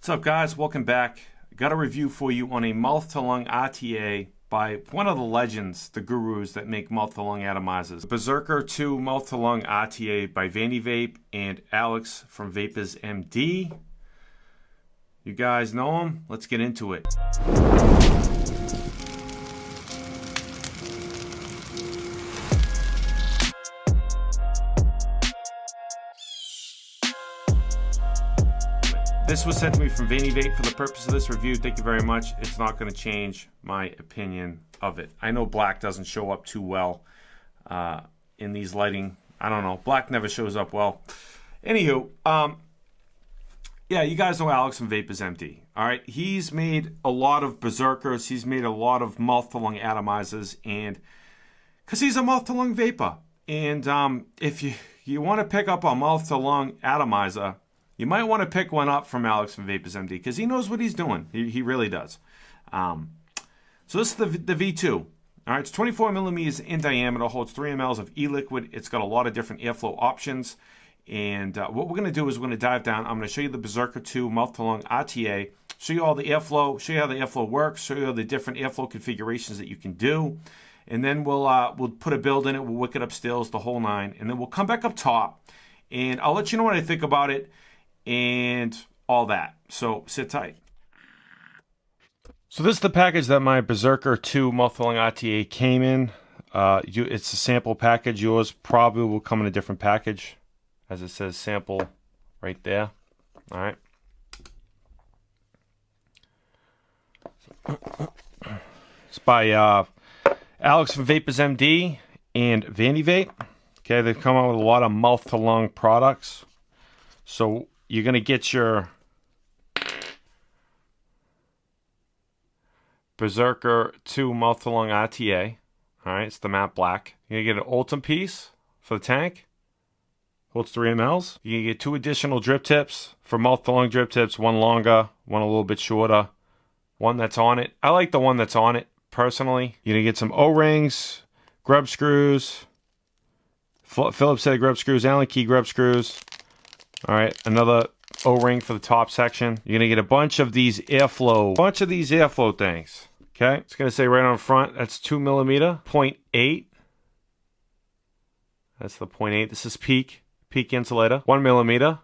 What's up, guys? Welcome back. Got a review for you on a mouth-to-lung RTA by one of the legends, the gurus that make mouth-to-lung atomizers. The Berserker V2 mouth-to-lung RTA by Vandy Vape and Alex from VapersMD. You guys know him? Let's get into it. This was sent to me from Vandy Vape for the purpose of this review. Thank you very much. It's not going to change my opinion of it. I know black doesn't show up too well in these lighting. I don't know. Black never shows up well. Anywho, yeah, you guys know Alex from VapersMD. All right, he's made a lot of Berserkers. He's made a lot of mouth-to-lung atomizers, and because he's a mouth-to-lung vapor. And if you want to pick up a mouth-to-lung atomizer, you might want to pick one up from Alex from VapersMD because he knows what he's doing. He really does. So this is the V2. All right, it's 24 millimeters in diameter, holds 3 mLs of e-liquid. It's got a lot of different airflow options. And what we're going to do is we're going to dive down. I'm going to show you the Berserker V2 mouth-to-lung RTA, show you all the airflow, show you how the airflow works, show you all the different airflow configurations that you can do. And then we'll put a build in it. We'll wick it up stills, the whole nine. And then we'll come back up top. And I'll let you know what I think about it and all that. So sit tight. So this is the package that my Berserker V2 mouth-to-lung RTA came in. It's a sample package. Yours probably will come in a different package, as it says sample right there. All right. It's by Alex from VapersMD and Vandy Vape. Okay, they've come out with a lot of mouth-to-lung products. So you're going to get your Berserker V2 mouth-to-lung RTA. All right, it's the matte black. You're going to get an Ultim piece for the tank. Holds 3 mLs. You can get 2 additional drip tips for mouth-to-lung drip tips. One longer, one a little bit shorter. One that's on it. I like the one that's on it, personally. You're going to get some O-rings, grub screws, Phillips head grub screws, Allen key grub screws. All right, another O-ring for the top section. You're gonna get a bunch of these airflow things. Okay, it's gonna say right on front, that's 2 millimeter, 0.8. That's the 0.8. This is peak insulator, 1 millimeter.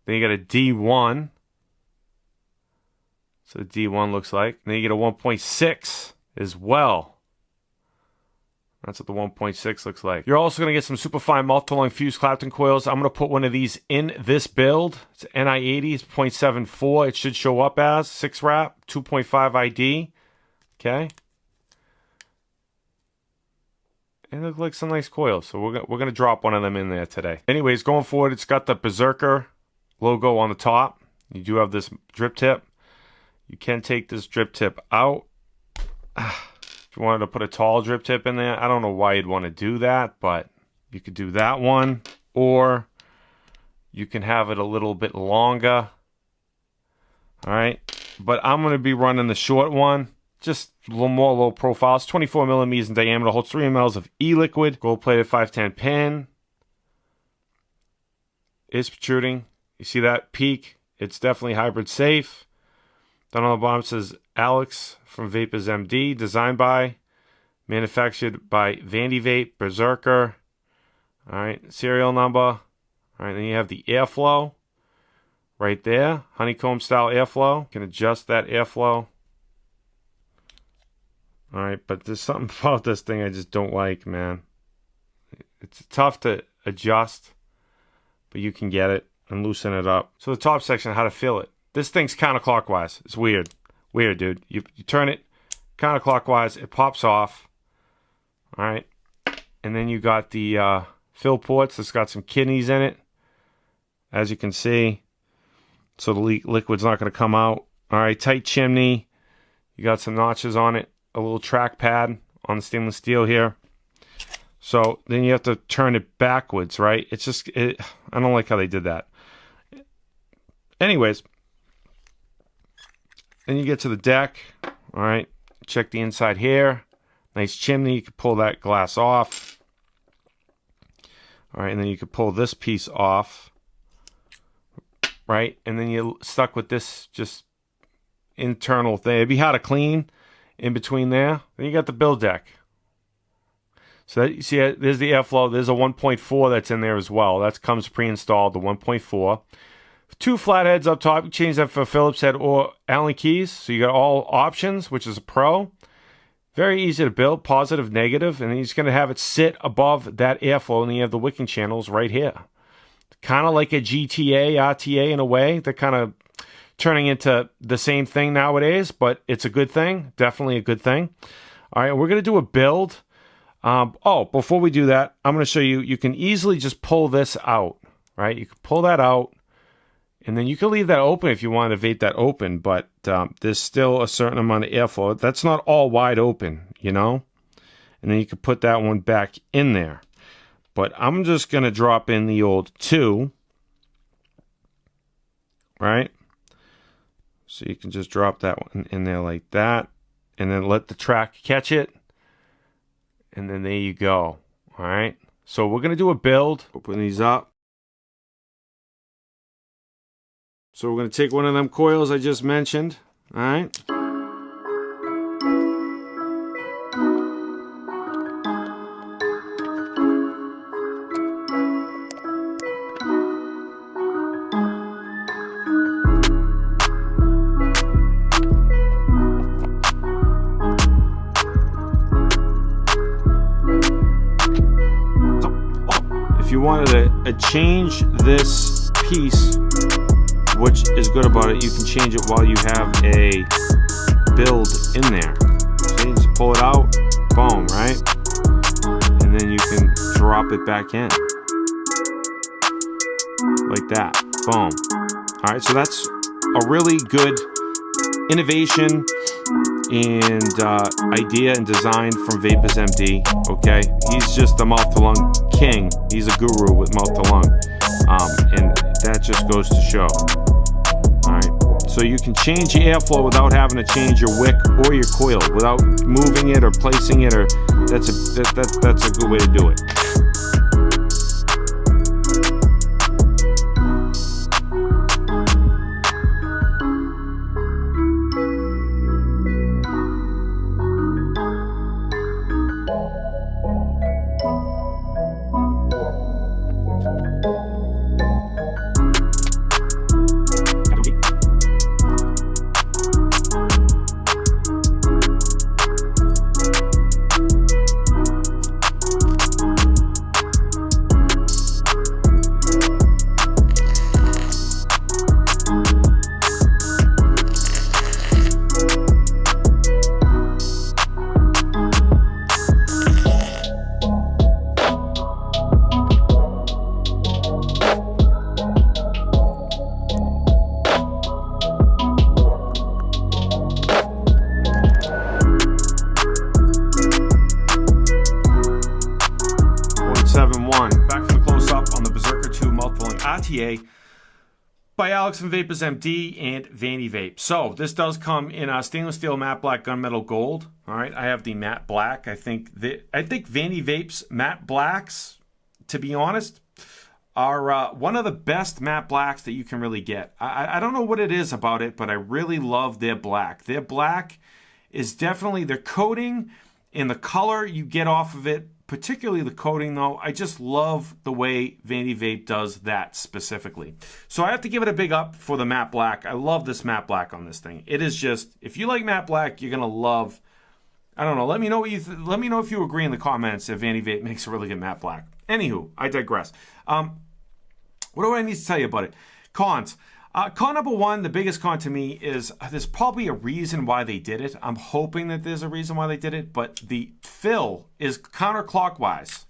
Then you got a D1. So the D1 looks like. And then you get a 1.6 as well. That's what the 1.6 looks like. You're also going to get some superfine mouth-to-lung fused Clapton coils. I'm going to put one of these in this build. It's NI80. It's 0.74. It should show up as 6 wrap, 2.5 ID. Okay. And they look like some nice coils. So we're going to drop one of them in there today. Anyways, going forward, it's got the Berserker logo on the top. You do have this drip tip. You can take this drip tip out. If you wanted to put a tall drip tip in there, I don't know why you'd want to do that, but you could do that one, or you can have it a little bit longer. All right, but I'm going to be running the short one, just a little more low profile. It's 24 millimeters in diameter, holds 3 mLs of e-liquid, gold-plated 510 pin. Is protruding. You see that peak? It's definitely hybrid safe. Down on the bottom it says Alex from VapersMD, designed by, manufactured by Vandy Vape, Berserker. All right, serial number. All right, then you have the airflow right there, honeycomb style airflow. You can adjust that airflow. All right, but there's something about this thing I just don't like, man. It's tough to adjust, but you can get it and loosen it up. So the top section, how to feel it. This thing's counterclockwise. It's weird. Weird, dude. You turn it counterclockwise, it pops off. All right. And then you got the fill ports. It's got some kidneys in it, as you can see. So the liquid's not going to come out. All right, tight chimney. You got some notches on it. A little track pad on the stainless steel here. So then you have to turn it backwards, right? It's just, I don't like how they did that. Anyways. Then you get to the deck. All right, check the inside here. Nice chimney. You can pull that glass off. All right, and then you can pull this piece off. right? And then you're stuck with this just internal thing. It'd be hard to clean in between there. Then you got the build deck. So that, you see, there's the airflow. There's a 1.4 that's in there as well. That comes pre-installed, the 1.4. 2 flatheads up top. You change that for Phillips head or Allen keys. So you got all options, which is a pro. Very easy to build, positive, negative, and then you're just going to have it sit above that airflow, and then you have the wicking channels right here. Kind of like a GTA, RTA in a way. They're kind of turning into the same thing nowadays, but it's a good thing. Definitely a good thing. All right, we're going to do a build. Before we do that, I'm going to show you, you can easily just pull this out, right? You can pull that out, and then you can leave that open if you want to vape that open, but there's still a certain amount of airflow. That's not all wide open, you know? And then you can put that one back in there. But I'm just going to drop in the old 2, right? So you can just drop that one in there like that, and then let the track catch it. And then there you go. All right. So we're going to do a build. Open these up. So we're going to take one of them coils I just mentioned. All right. If you wanted to change this piece, which is good about it, you can change it while you have a build in there. So you just pull it out, boom, right? And then you can drop it back in. Like that, boom. All right, so that's a really good innovation and idea and design from VapersMD, okay? He's just the mouth-to-lung king. He's a guru with mouth-to-lung. And that just goes to show. All right, so you can change your airflow without having to change your wick or your coil, without moving it or placing it, or that's a good way to do it. 7-1. Back from the close-up on the Berserker 2 mouth-filling RTA by Alex from VapersMD and Vandy Vape. So this does come in a stainless steel matte black gunmetal gold. All right, I have the matte black. I think Vandy Vape's matte blacks, to be honest, are one of the best matte blacks that you can really get. I don't know what it is about it, but I really love their black. Their black is definitely their coating and the color you get off of it, particularly the coating though. I just love the way Vandy Vape does that specifically. So I have to give it a big up for the matte black. I love this matte black on this thing. It is just, if you like matte black, you're gonna love. I don't know. Let me know what you let me know if you agree in the comments if Vandy Vape makes a really good matte black. Anywho, I digress. What do I need to tell you about it? Cons. Con number one, the biggest con to me is there's probably a reason why they did it. I'm hoping that there's a reason why they did it, but the fill is counterclockwise.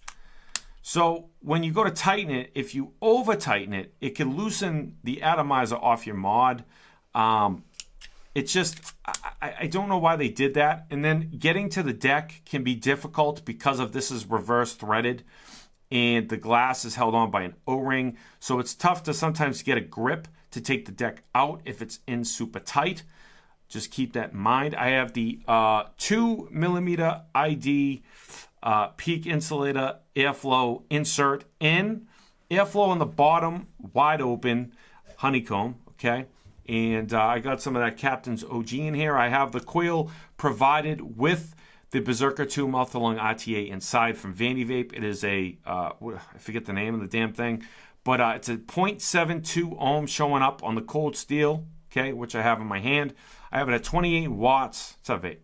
So when you go to tighten it, if you over tighten it, it can loosen the atomizer off your mod. It's just, I don't know why they did that. And then getting to the deck can be difficult because of this is reverse threaded and the glass is held on by an O-ring. So it's tough to sometimes get a grip to take the deck out if it's in super tight. Just keep that in mind. I have the 2mm ID peak insulator airflow insert in. Airflow on the bottom, wide open. honeycomb, okay? And I got some of that Captain's OG in here. I have the coil provided with the Berserker 2 mouth-to-lung RTA inside from Vandy Vape. It is a, I forget the name of the damn thing, but it's a 0.72 ohm showing up on the cold steel, okay, which I have in my hand. I have it at 28 watts. What's up, vape?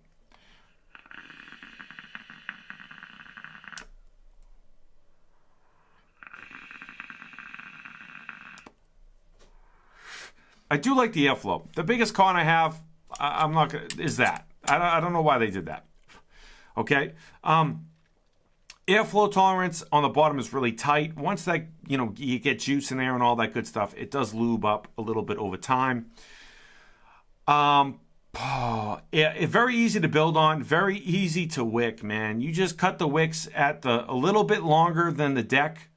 I do like the airflow. The biggest con I have, I'm not gonna, is that. I don't know why they did that. Okay? Airflow tolerance on the bottom is really tight. Once that, you get juice in there and all that good stuff, it does lube up a little bit over time. Very easy to build on, very easy to wick, man. You just cut the wicks at a little bit longer than the deck.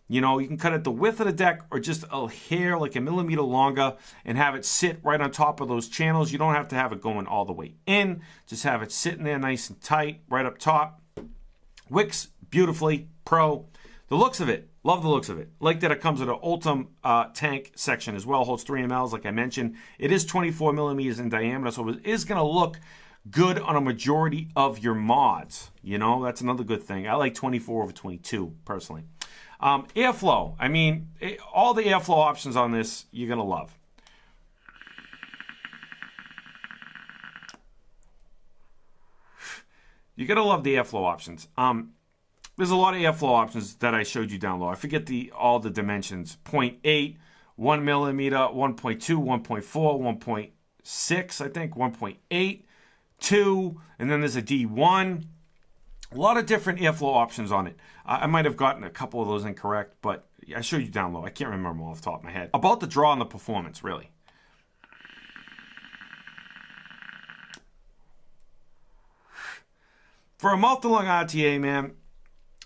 You can cut it the width of the deck or just a hair, like a millimeter longer, and have it sit right on top of those channels. You don't have to have it going all the way in. Just have it sitting there nice and tight right up top. Wicks beautifully, pro. The looks of it, love the looks of it. Like that it comes with an Ultim tank section as well. Holds 3 mLs, like I mentioned. It is 24 millimeters in diameter, so it is going to look good on a majority of your mods. That's another good thing. I like 24/22, personally. Airflow. I mean, all the airflow options on this, you're going to love. You're going to love the airflow options. There's a lot of airflow options that I showed you down low. I forget all the dimensions. 0.8, 1 millimeter, 1.2, 1.4, 1.6, I think, 1.8, 2, and then there's a D1. A lot of different airflow options on it. I might have gotten a couple of those incorrect, but I showed you down low. I can't remember them all off the top of my head. About the draw and the performance, really. For a mouth-to-lung RTA, man,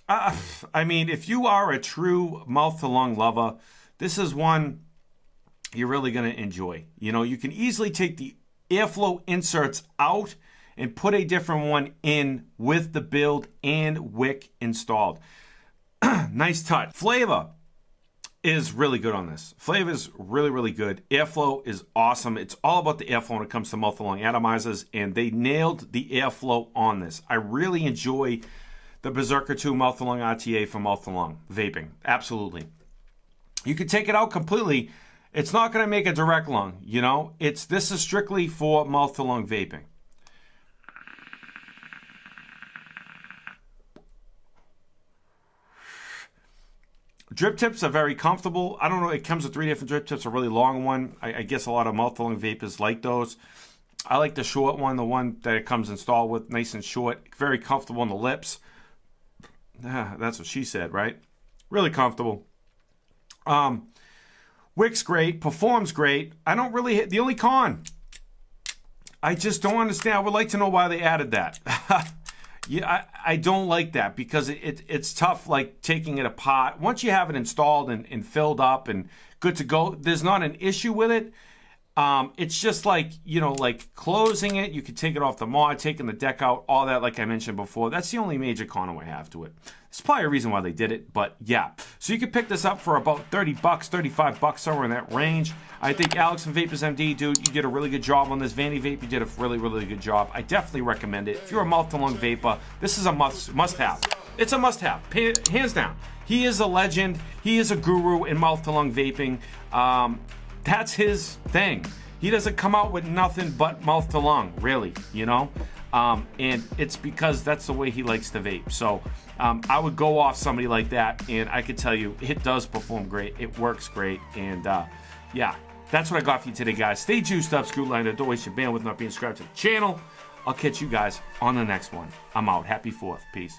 I mean, if you are a true mouth-to-lung lover, this is one you're really going to enjoy. You can easily take the airflow inserts out and put a different one in with the build and wick installed. Nice touch. Flavor is really good on this. Flavor is really, really good. Airflow is awesome. It's all about the airflow when it comes to mouth-to-lung atomizers, and they nailed the airflow on this. I really enjoy the Berserker 2 mouth-to-lung RTA for mouth-to-lung vaping. Absolutely. You can take it out completely. It's not going to make a direct lung, This is strictly for mouth-to-lung vaping. Drip tips are very comfortable. I don't know, it comes with 3 different drip tips, a really long one. I guess a lot of mouth-to-lung vapors like those. I like the short one, the one that it comes installed with, nice and short, very comfortable on the lips. That's what she said, right? Really comfortable. Wick's great, performs great. I don't really, the only con, I just don't understand. I would like to know why they added that. Yeah, I don't like that because it's tough, like taking it apart. Once you have it installed and filled up and good to go, there's not an issue with it. It's just like, like closing it. You can take it off the mod, taking the deck out, all that, like I mentioned before. That's the only major con I have to it. It's probably a reason why they did it, but yeah. So you can pick this up for about 30 bucks, 35 bucks, somewhere in that range. I think Alex from VapersMD, dude, you did a really good job on this. Vandy Vape, you did a really, really good job. I definitely recommend it. If you're a mouth-to-lung vapor, this is a must-have. It's a must-have, hands down. He is a legend. He is a guru in mouth-to-lung vaping. That's his thing. He doesn't come out with nothing but mouth-to-lung, really, and it's because that's the way he likes to vape. So I would go off somebody like that, and I could tell you it does perform great. It works great, and yeah, that's what I got for you today, guys. Stay juiced up, screw line. Don't waste your bandwidth not being subscribed to the channel. I'll catch you guys on the next one. I'm out. Happy 4th. Peace.